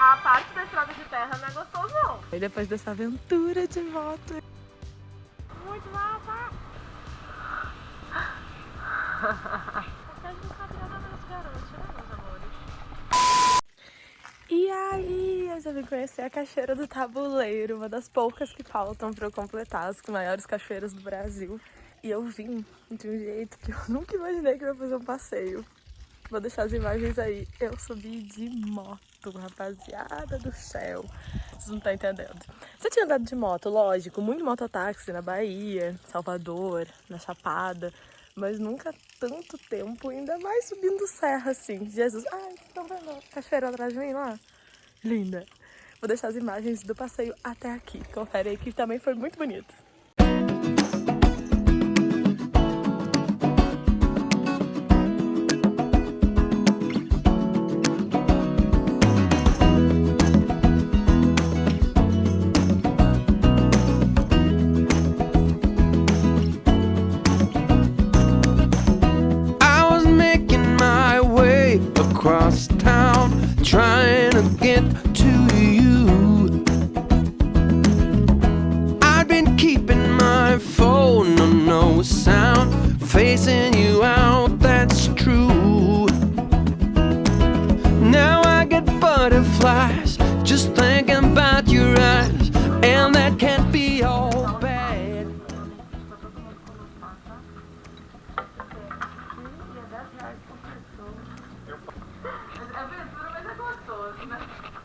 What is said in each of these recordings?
A parte da estrada de terra não é gostoso, não. E depois dessa aventura de moto... Muito massa! Porque a gente não sabe nada menos garante, né, meus amores? E aí, eu já vim conhecer a Cachoeira do Tabuleiro, uma das poucas que faltam para eu completar as maiores cachoeiras do Brasil. E eu vim de um jeito que eu nunca imaginei que eu ia fazer um passeio. Vou deixar as imagens aí. Eu subi de moto, rapaziada do céu. Vocês não estão entendendo. Você tinha andado de moto, lógico, muito mototáxi na Bahia, Salvador, na Chapada, mas nunca tanto tempo, ainda mais subindo serra assim. Jesus, ai, estão vendo a cachoeira atrás de mim lá? Linda. Vou deixar as imagens do passeio até aqui. Confere aí que também foi muito bonito. Across town, trying to get to you. I've been keeping my phone on no sound, facing you out, that's true. Now I get butterflies just thinking about your eyes, and that can't be all bad.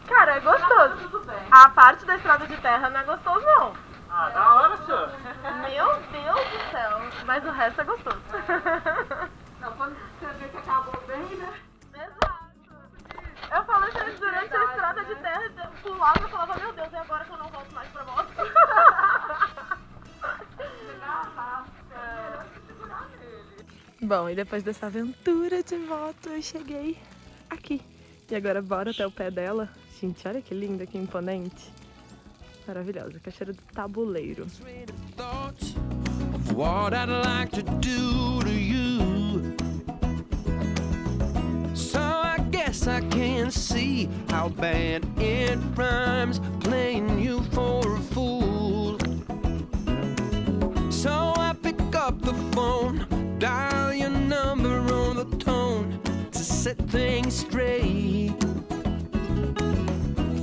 Cara, é gostoso. A parte da estrada de terra não é gostoso, não. Ah, da hora, senhor. Meu Deus do céu. Mas o resto é gostoso. Não, quando você vê que acabou bem, né? Exato. Eu falei que durante a estrada de terra, pulava e eu falava, meu Deus, e agora que eu não volto mais pra moto? Bom, e depois dessa aventura de moto, eu cheguei aqui. E agora bora até o pé dela. Gente, olha que linda, que imponente. Maravilhosa, Cachoeira do Tabuleiro. What I'd like to do to you. So I guess I can see how bad it rhymes, playing you for a fool. So I pick up the phone, dial your number on the tone to set things straight.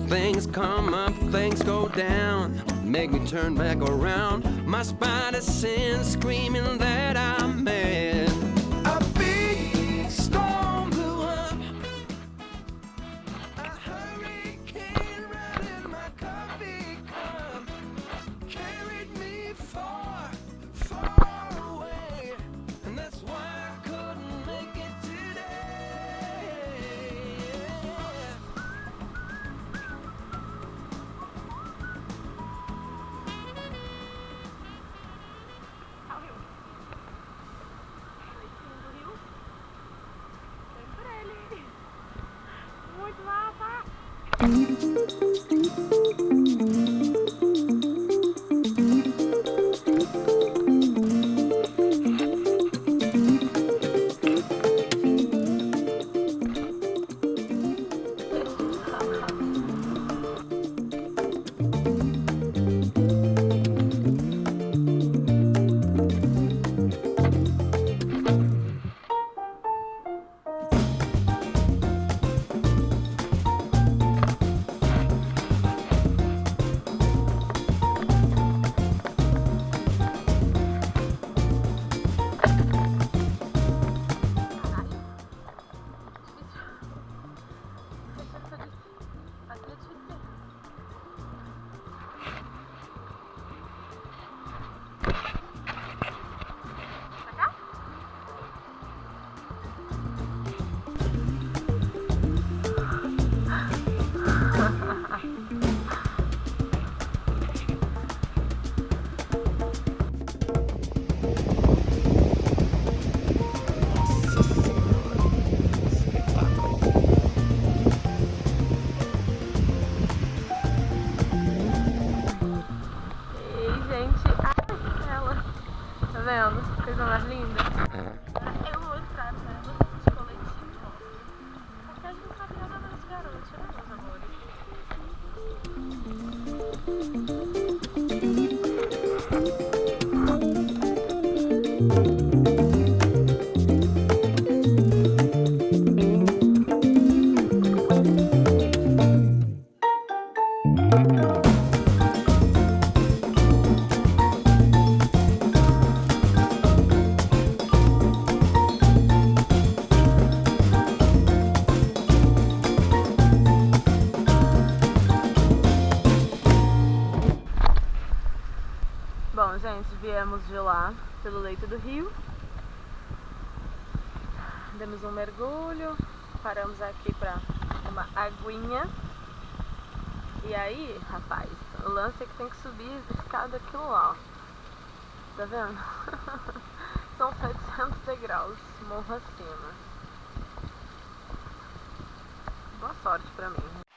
Things come up, things go down, make me turn back around. My spider sense screaming that I'm mad. A big storm blew up, a hurricane right in my coffee cup, carried me far, far away, and that's why I couldn't make it today. Muito massa. Bom, gente, viemos de lá pelo leito do rio, demos um mergulho, paramos aqui pra uma aguinha. E aí, rapaz, o lance é que tem que subir e ficar daquilo lá, ó. Tá vendo? São 700 degraus, morro acima. Boa sorte pra mim.